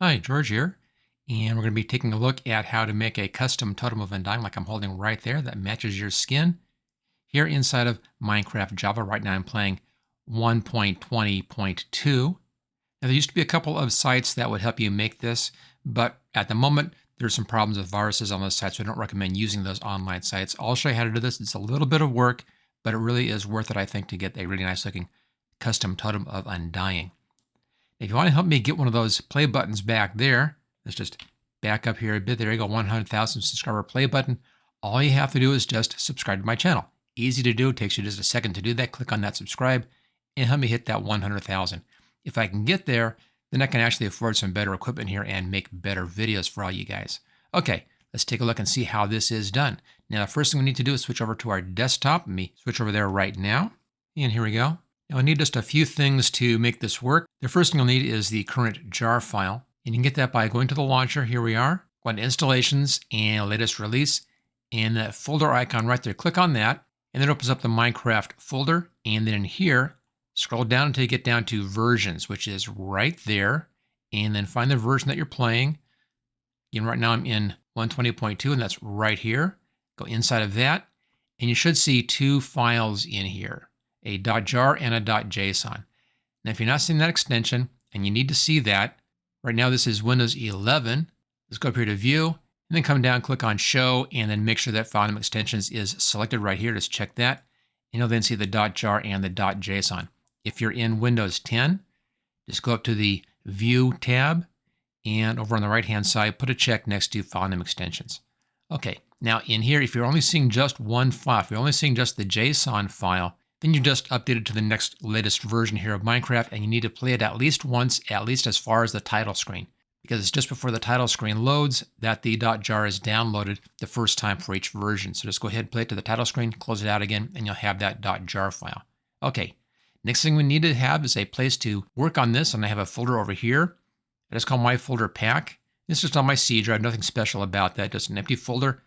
Hi, George here, and we're going to be taking a look at how to make a custom Totem of Undying like I'm holding right there that matches your skin here inside of Minecraft Java. Right now I'm playing 1.20.2. Now there used to be a couple of sites that would help you make this, but at the moment there's some problems with viruses on those sites, so I don't recommend using those online sites. I'll show you how to do this. It's a little bit of work, but it really is worth it, I think, to get a really nice looking custom Totem of Undying. If you want to help me get one of those play buttons back there, let's just back up here a bit. There you go, 100,000 subscriber play button. All you have to do is just subscribe to my channel. Easy to do. It takes you just a second to do that. Click on that subscribe and help me hit that 100,000. If I can get there, then I can actually afford some better equipment here and make better videos for all you guys. Okay, let's take a look and see how this is done. Now, the first thing we need to do is switch over to our desktop. Let me switch over there right now. And here we go. Now I need just a few things to make this work. The first thing you'll need is the current jar file. And you can get that by going to the launcher. Here we are. Go to Installations and Latest Release. And that folder icon right there, click on that. And then it opens up the Minecraft folder. And then in here, scroll down until you get down to Versions, which is right there. And then find the version that you're playing. Again, right now I'm in 120.2, and that's right here. Go inside of that. And you should see two files in here, a .jar and a .json. Now, if you're not seeing that extension and you need to see that, right now this is Windows 11. Let's go up here to View, and then come down, click on Show, and then make sure that File Name Extensions is selected right here. Just check that, and you'll then see the .jar and the .json. If you're in Windows 10, just go up to the View tab, and over on the right-hand side, put a check next to File Name Extensions. Okay, now in here, if you're only seeing just one file, if you're only seeing just the JSON file, then you just updated to the next latest version here of Minecraft, and you need to play it at least once, at least as far as the title screen, because it's just before the title screen loads that the .jar is downloaded the first time for each version. So just go ahead and play it to the title screen, close it out again, and you'll have that .jar file. Okay, next thing we need to have is a place to work on this, and I have a folder over here. I just call my folder pack. This is just on my C drive, nothing special about that, just an empty folder.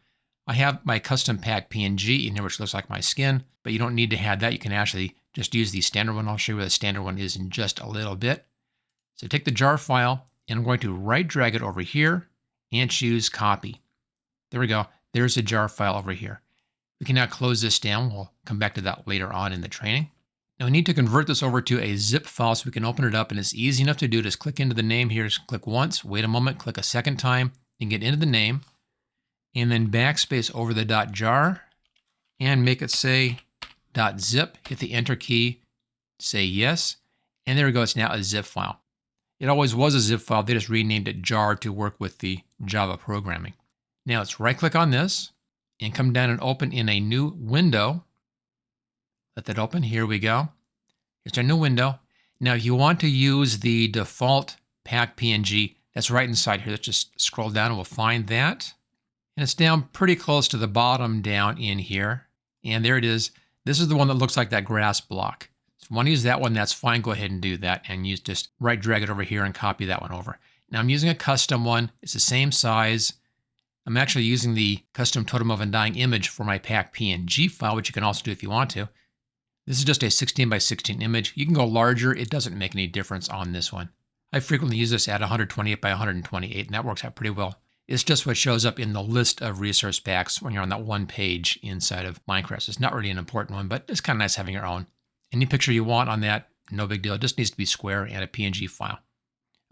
I have my custom pack PNG in here, which looks like my skin, but you don't need to have that. You can actually just use the standard one. I'll show you where the standard one is in just a little bit. So take the jar file, and I'm going to right drag it over here and choose copy. There we go. There's the jar file over here. We can now close this down. We'll come back to that later on in the training. Now we need to convert this over to a zip file so we can open it up, and it's easy enough to do. Just click into the name here. Just click once, wait a moment, click a second time, and get into the name. And then backspace over the .jar and make it say .zip. Hit the Enter key, say yes, and there we go. It's now a zip file. It always was a zip file. They just renamed it jar to work with the Java programming. Now let's right-click on this and come down and open in a new window. Let that open. Here we go. Here's our new window. Now, if you want to use the default pack PNG, that's right inside here. Let's just scroll down and we'll find that. And it's down pretty close to the bottom down in here. And there it is. This is the one that looks like that grass block. So if you want to use that one, that's fine. Go ahead and do that. And use just right drag it over here and copy that one over. Now I'm using a custom one. It's the same size. I'm actually using the custom Totem of Undying image for my pack PNG file, which you can also do if you want to. This is just a 16 by 16 image. You can go larger. It doesn't make any difference on this one. I frequently use this at 128 by 128, and that works out pretty well. It's just what shows up in the list of resource packs when you're on that one page inside of Minecraft. It's not really an important one, but it's kind of nice having your own. Any picture you want on that, no big deal. It just needs to be square and a PNG file.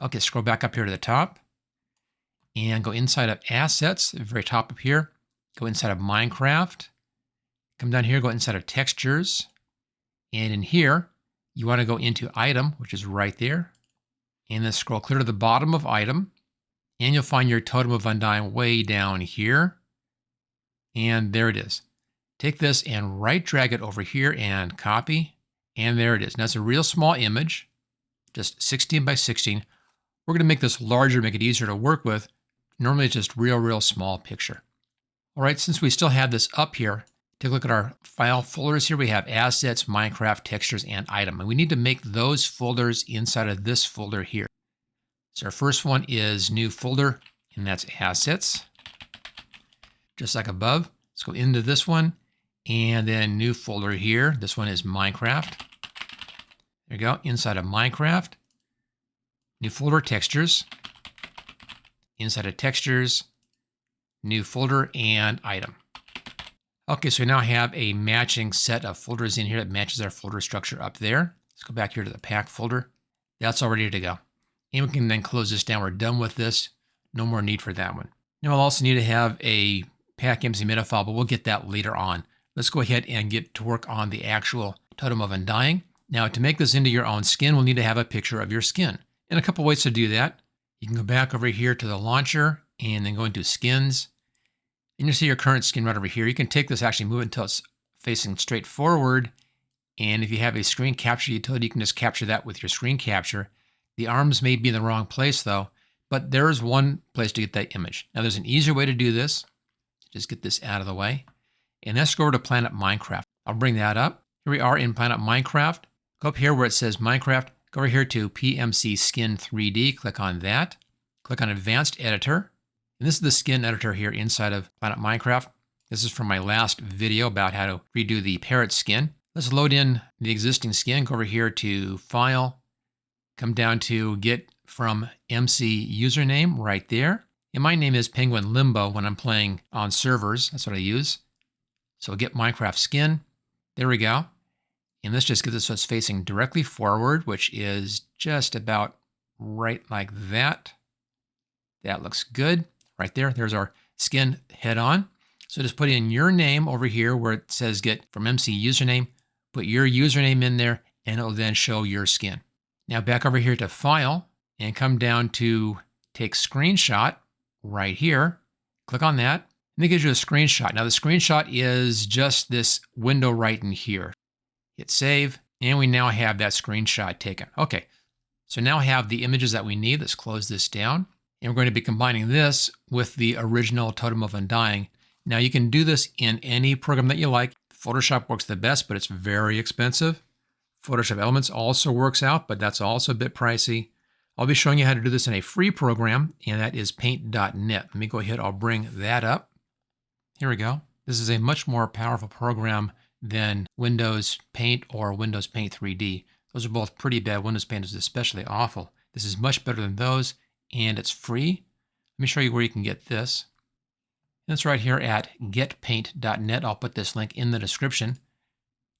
Okay, scroll back up here to the top and go inside of Assets, the very top up here. Go inside of Minecraft. Come down here, go inside of Textures. And in here, you want to go into Item, which is right there. And then scroll clear to the bottom of Item. And you'll find your Totem of Undying way down here. And there it is. Take this and right drag it over here and copy. And there it is. Now it's a real small image, just 16 by 16. We're going to make this larger, make it easier to work with. Normally it's just real small picture. All right, since we still have this up here, take a look at our file folders here. We have Assets, Minecraft, Textures, and Item. And we need to make those folders inside of this folder here. So our first one is New Folder, and that's Assets. Just like above. Let's go into this one, and then New Folder here. This one is Minecraft. There you go, inside of Minecraft. New folder, Textures. inside of textures, new folder, and item. Okay, so we now have a matching set of folders in here that matches our folder structure up there. Let's go back here to the pack folder. That's all ready to go. And we can then close this down. We're done with this. No more need for that one. Now we'll also need to have a pack.mcmeta file, but we'll get that later on. Let's go ahead and get to work on the actual Totem of Undying. Now to make this into your own skin, we'll need to have a picture of your skin. And a couple ways to do that. You can go back over here to the launcher and then go into skins. And you'll see your current skin right over here. You can take this, actually move it until it's facing straight forward. And if you have a screen capture utility, you can just capture that with your screen capture. The arms may be in the wrong place though, but there's one place to get that image. Now there's an easier way to do this. Just get this out of the way. And let's go over to Planet Minecraft. I'll bring that up. Here we are in Planet Minecraft. Go up here where it says Minecraft. Go over here to PMC Skin 3D. Click on that. Click on Advanced Editor. And this is the skin editor here inside of Planet Minecraft. This is from my last video about how to redo the parrot skin. Let's load in the existing skin. Go over here to File. Come down to Get from MC Username right there. And my name is Penguin Limbo when I'm playing on servers. That's what I use. So get Minecraft skin. There we go. And let's just get this so it's facing directly forward, which is just about right like that. That looks good. Right there, there's our skin head on. So just put in your name over here where it says get from MC username, put your username in there, and it'll then show your skin. Now back over here to File, and come down to Take Screenshot right here. Click on that, and it gives you a screenshot. Now the screenshot is just this window right in here. Hit Save, and we now have that screenshot taken. Okay, so now I have the images that we need. Let's close this down. And we're going to be combining this with the original Totem of Undying. Now you can do this in any program that you like. Photoshop works the best, but it's very expensive. Photoshop Elements also works out, but that's also a bit pricey. I'll be showing you how to do this in a free program, and that is pack.net. Let me go ahead, I'll bring that up. Here we go. This is a much more powerful program than Windows Paint or Windows Paint 3D. Those are both pretty bad. Windows Paint is especially awful. This is much better than those. And it's free. Let me show you where you can get this. It's right here at getpaint.net. I'll put this link in the description.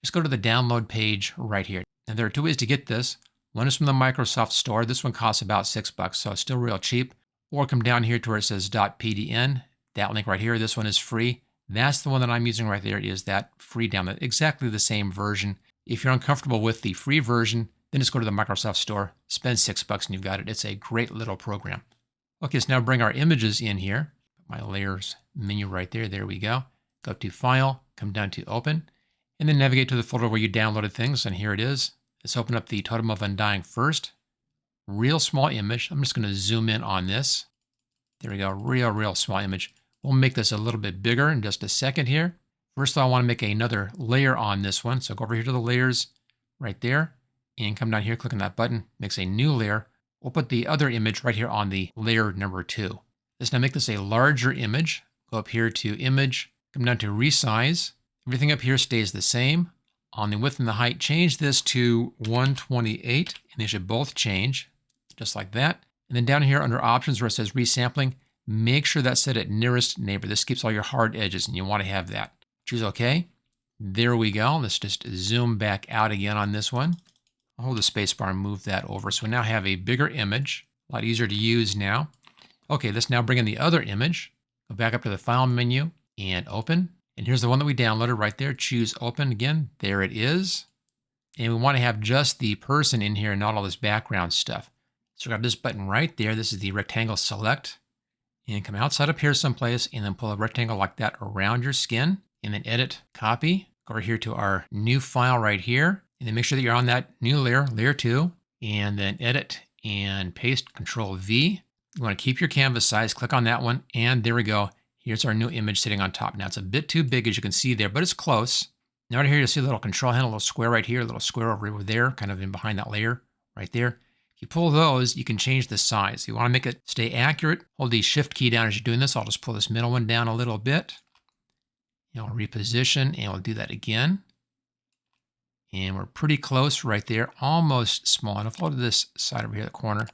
Just go to the download page right here. And there are two ways to get this. One is from the Microsoft Store. This one costs about $6, so it's still real cheap. Or come down here to where it says .pdn. That link right here. This one is free. That's the one that I'm using right there. It is that free download. Exactly the same version. If you're uncomfortable with the free version, then just go to the Microsoft Store, spend $6 and you've got it. It's a great little program. Okay, so now bring our images in here. My layers menu right there. There we go. Go up to File, come down to Open, and then navigate to the folder where you downloaded things, and here it is. Let's open up the Totem of Undying first. Real small image. I'm just going to zoom in on this. There we go. Real small image. We'll make this a little bit bigger in just a second here. First of all, I want to make another layer on this one. So go over here to the layers right there. And come down here, click on that button, makes a new layer. We'll put the other image right here on the layer number 2. Let's now make this a larger image. Go up here to Image, come down to Resize. Everything up here stays the same. On the width and the height, change this to 128, and they should both change, just like that. And then down here under Options where it says Resampling, make sure that's set at Nearest Neighbor. This keeps all your hard edges, and you want to have that. Choose OK. There we go. Let's just zoom back out again on this one. I'll hold the spacebar and move that over. So we now have a bigger image, a lot easier to use now. Okay, let's now bring in the other image. Go back up to the File menu and Open. And here's the one that we downloaded right there. Choose Open again. There it is. And we want to have just the person in here and not all this background stuff. So grab this button right there. This is the rectangle select. And come outside up here someplace and then pull a rectangle like that around your skin. And then Edit, Copy. Go over here to our new file right here. And then make sure that you're on that new layer, layer 2, and then Edit and Paste, Control V. You want to keep your canvas size, click on that one, and there we go. Here's our new image sitting on top. Now it's a bit too big as you can see there, but it's close. Now right here you'll see a little control handle, a little square right here, a little square over there, kind of in behind that layer right there. If you pull those, you can change the size. You want to make it stay accurate. Hold the Shift key down as you're doing this. I'll just pull this middle one down a little bit. And I'll reposition, and we'll do that again. And we're pretty close right there, almost small enough. I'll do this side over here, the corner.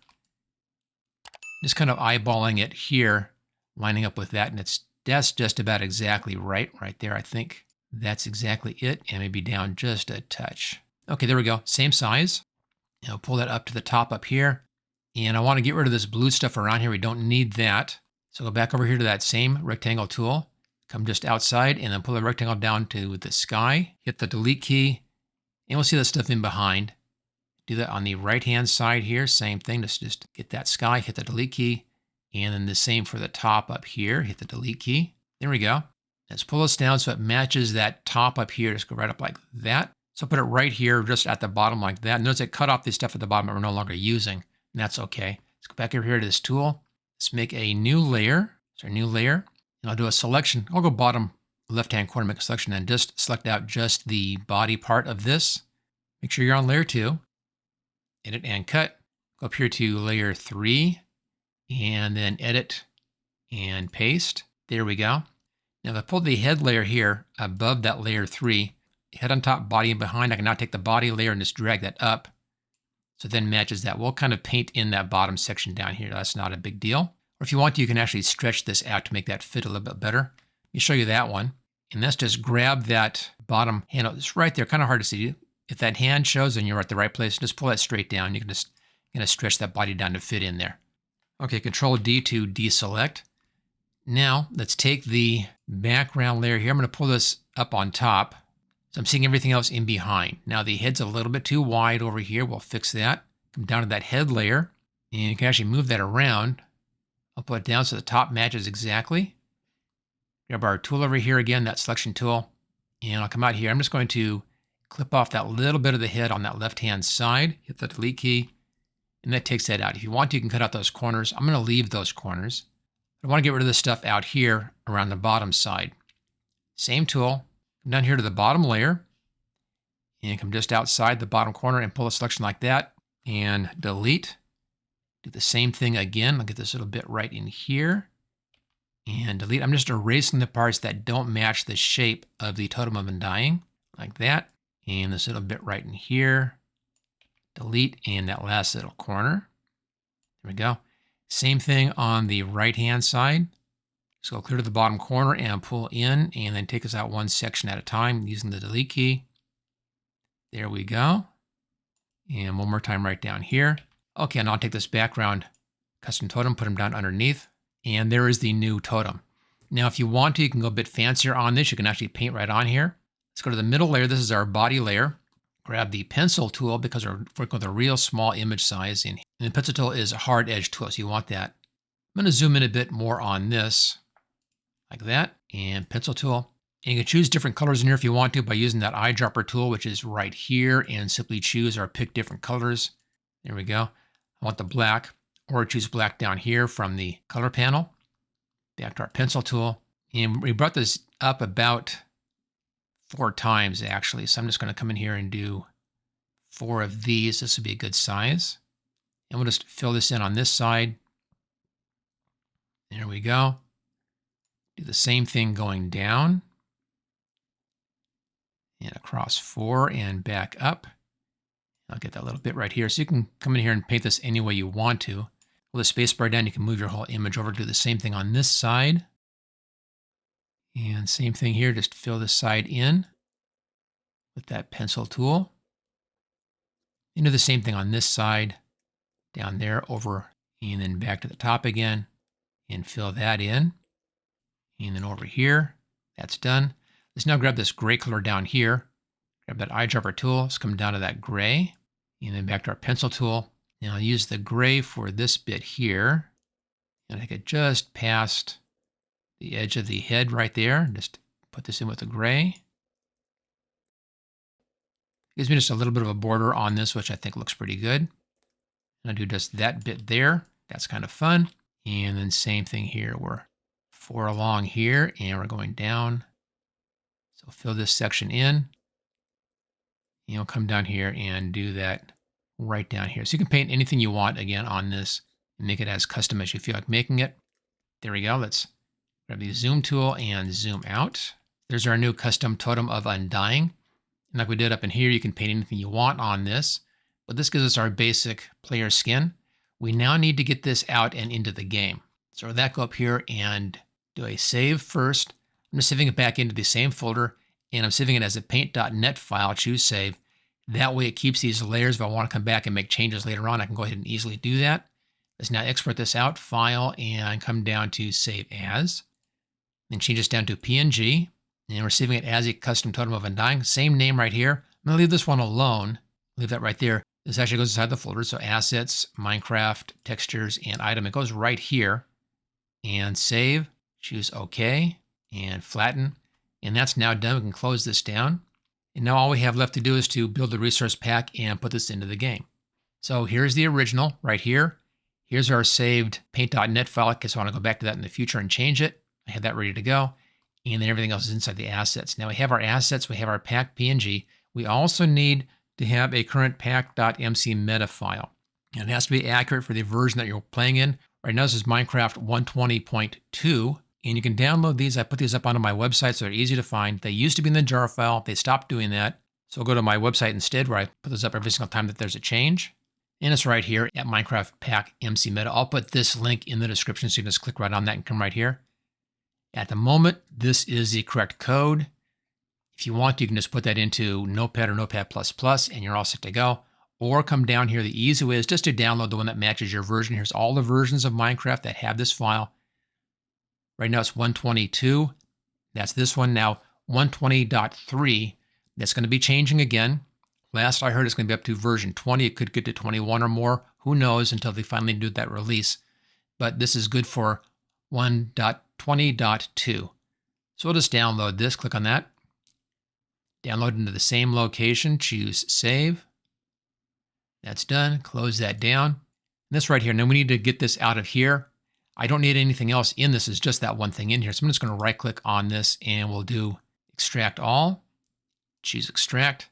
Just kind of eyeballing it here, lining up with that, and that's just about exactly right there. I think that's exactly it, and maybe down just a touch. Okay, there we go. Same size. I'll pull that up to the top up here. And I want to get rid of this blue stuff around here. We don't need that. So go back over here to that same rectangle tool. Come just outside and then pull the rectangle down to the sky. Hit the delete key. And we'll see that stuff in behind. Do that on the right-hand side here. Same thing. Just get that sky. Hit the delete key. And then the same for the top up here. Hit the delete key. There we go. Let's pull this down so it matches that top up here. Just go right up like that. So put it right here, just at the bottom like that. Notice it cut off the stuff at the bottom that we're no longer using, and that's okay. Let's go back over here to this tool. Let's make a new layer. So a new layer, and I'll do a selection. I'll go bottom left-hand corner, make a selection, and just select out just the body part of this. Make sure you're on layer 2. Edit and cut. Go up here to layer 3, and then edit and paste. There we go. Now if I pull the head layer here above that layer 3, head on top, body and behind, I can now take the body layer and just drag that up. So then matches that. We'll kind of paint in that bottom section down here. That's not a big deal. Or if you want to, you can actually stretch this out to make that fit a little bit better. Let me show you that one. And let's just grab that bottom handle. It's right there, kind of hard to see. If that hand shows, then you're at the right place. Just pull that straight down. You can just stretch that body down to fit in there. Okay, Control D to deselect. Now, let's take the background layer here. I'm going to pull this up on top. So I'm seeing everything else in behind. Now the head's a little bit too wide over here. We'll fix that. Come down to that head layer, and you can actually move that around. I'll put it down so the top matches exactly. Grab our tool over here again, that selection tool, and I'll come out here. I'm just going to clip off that little bit of the head on that left-hand side, hit the delete key, and that takes that out. If you want to, you can cut out those corners. I'm going to leave those corners. I want to get rid of this stuff out here around the bottom side. Same tool. Come down here to the bottom layer and come just outside the bottom corner and pull a selection like that and delete. Do the same thing again. I'll get this little bit right in here and delete. I'm just erasing the parts that don't match the shape of the Totem of Undying like that. And this little bit right in here. Delete, and that last little corner. There we go. Same thing on the right-hand side. So go clear to the bottom corner and pull in, and then take us out one section at a time using the delete key. There we go. And one more time right down here. Okay, and I'll take this background custom totem, put them down underneath, and there is the new totem. Now, if you want to, you can go a bit fancier on this. You can actually paint right on here. Let's go to the middle layer. This is our body layer. Grab the pencil tool because we're working with a real small image size, and the pencil tool is a hard edge tool, so you want that. I'm going to zoom in a bit more on this. Like that, and pencil tool. And you can choose different colors in here if you want to by using that eyedropper tool, which is right here, and simply choose or pick different colors. There we go. I want the black, or choose black down here from the color panel. Back to our pencil tool. And we brought this up about 4 times actually. So I'm just going to come in here and do 4 of these. This would be a good size. And we'll just fill this in on this side. There we go. Do the same thing going down and across 4 and back up. I'll get that little bit right here. So you can come in here and paint this any way you want to. With the space bar down, you can move your whole image over. Do the same thing on this side. And same thing here, just fill this side in with that pencil tool. And do the same thing on this side, down there, over, and then back to the top again, and fill that in. And then over here, that's done. Let's now grab this gray color down here. Grab that eyedropper tool. Let's come down to that gray. And then back to our pencil tool. And I'll use the gray for this bit here. And I could just past the edge of the head right there. Just put this in with the gray. Gives me just a little bit of a border on this, which I think looks pretty good. And I'll do just that bit there. That's kind of fun. And then same thing here. We're 4 along here, and we're going down. So fill this section in. And you'll come down here and do that right down here. So you can paint anything you want, again, on this and make it as custom as you feel like making it. There we go. Let's grab the zoom tool and zoom out. There's our new Custom Totem of Undying. And like we did up in here, you can paint anything you want on this. But this gives us our basic player skin. We now need to get this out and into the game. So with that, go up here and do a save first. I'm just saving it back into the same folder, and I'm saving it as a paint.net file. Choose save. That way it keeps these layers. If I want to come back and make changes later on, I can go ahead and easily do that. Let's now export this out, file, and come down to save as. Then change this down to PNG. And we're saving it as a Custom Totem of Undying. Same name right here. I'm going to leave this one alone. Leave that right there. This actually goes inside the folder. So assets, Minecraft, textures, and item. It goes right here. And save. Choose OK. And flatten. And that's now done. We can close this down. And now all we have left to do is to build the resource pack and put this into the game. So here's the original right here. Here's our saved paint.net file in case I want to go back to that in the future and change it. I have that ready to go. And then everything else is inside the assets. Now we have our assets, we have our pack PNG. We also need to have a current pack.mcmeta file. And it has to be accurate for the version that you're playing in. Right now this is Minecraft 120.2. And you can download these. I put these up onto my website so they're easy to find. They used to be in the jar file. They stopped doing that. So I'll go to my website instead where I put this up every single time that there's a change. And it's right here at Minecraft Pack MC Meta. I'll put this link in the description so you can just click right on that and come right here. At the moment, this is the correct code. If you want, you can just put that into Notepad or Notepad++, and you're all set to go. Or come down here. The easy way is just to download the one that matches your version. Here's all the versions of Minecraft that have this file. Right now it's 122. That's this one. Now 120.3. That's going to be changing again. Last I heard, it's going to be up to version 20. It could get to 21 or more. Who knows until they finally do that release. But this is good for 1.20.2. So we'll just download this. Click on that. Download into the same location. Choose save. That's done. Close that down. And this right here. Now we need to get this out of here. I don't need anything else in this. It's just that one thing in here. So I'm just going to right click on this and we'll do extract all. Choose extract.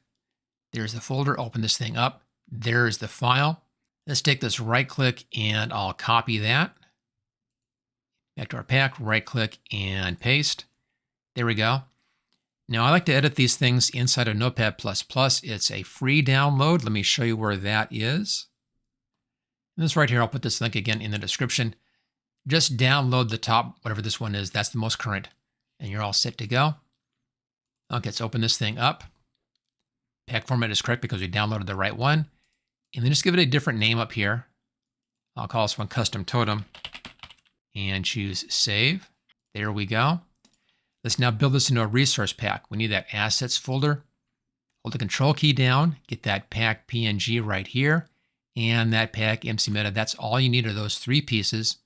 There's the folder. Open this thing up. There's the file. Let's take this right click and I'll copy that. Back to our pack, right click and paste. There we go. Now I like to edit these things inside of Notepad++. It's a free download. Let me show you where that is. And this right here, I'll put this link again in the description. Just download the top, whatever this one is. That's the most current. And you're all set to go. Okay, let's open this thing up. Pack format is correct because we downloaded the right one. And then just give it a different name up here. I'll call this one Custom Totem. And choose save. There we go. Let's now build this into a resource pack. We need that assets folder. Hold the control key down, get that pack PNG right here, and that pack MC Meta. That's all you need are those three pieces.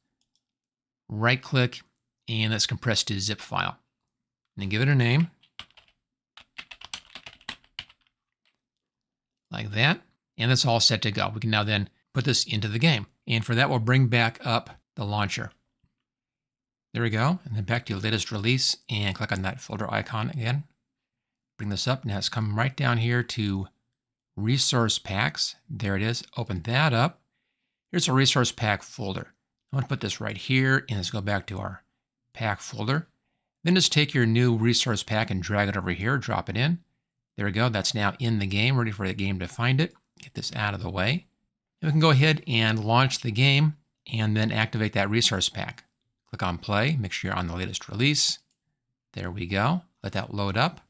Right click, and let's compress to zip file. And then give it a name. Like that. And that's all set to go. We can now then put this into the game. And for that, we'll bring back up the launcher. There we go. And then back to your latest release and click on that folder icon again. Bring this up. Now it's come right down here to resource packs. There it is. Open that up. Here's a resource pack folder. I want to put this right here and let's go back to our pack folder. Then just take your new resource pack and drag it over here. Drop it in. There we go. That's now in the game, ready for the game to find it. Get this out of the way. And we can go ahead and launch the game and then activate that resource pack. Click on play, make sure you're on the latest release. There we go. Let that load up.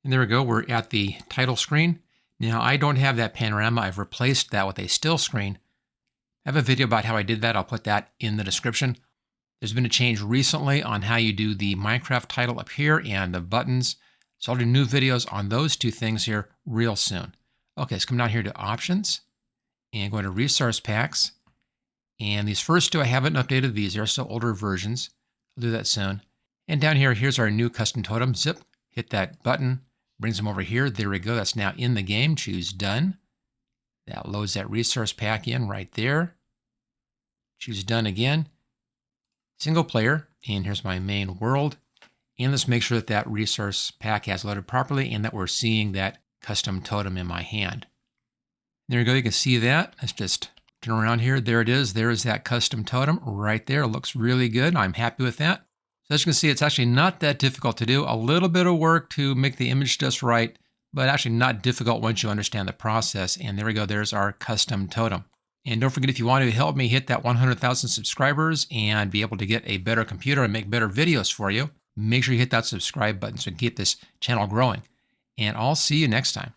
And there we go, we're at the title screen. Now I don't have that panorama, I've replaced that with a still screen. I have a video about how I did that, I'll put that in the description. There's been a change recently on how you do the Minecraft title up here and the buttons. So I'll do new videos on those two things here real soon. Okay, let's come down here to options and go to resource packs. And these first two I haven't updated. These are still older versions. I'll do that soon. And down here, here's our new custom totem. Zip, hit that button, brings them over here. There we go. That's now in the game. Choose done. That loads that resource pack in right there. Choose done again. Single player. And here's my main world. And let's make sure that that resource pack has loaded properly and that we're seeing that custom totem in my hand. There you go. You can see that. Let's just turn around here. There it is. There is that custom totem right there. It looks really good. I'm happy with that. So as you can see, it's actually not that difficult to do. A little bit of work to make the image just right, but actually not difficult once you understand the process. And there we go. There's our custom totem. And don't forget, if you want to help me hit that 100,000 subscribers and be able to get a better computer and make better videos for you, make sure you hit that subscribe button so you can keep this channel growing. And I'll see you next time.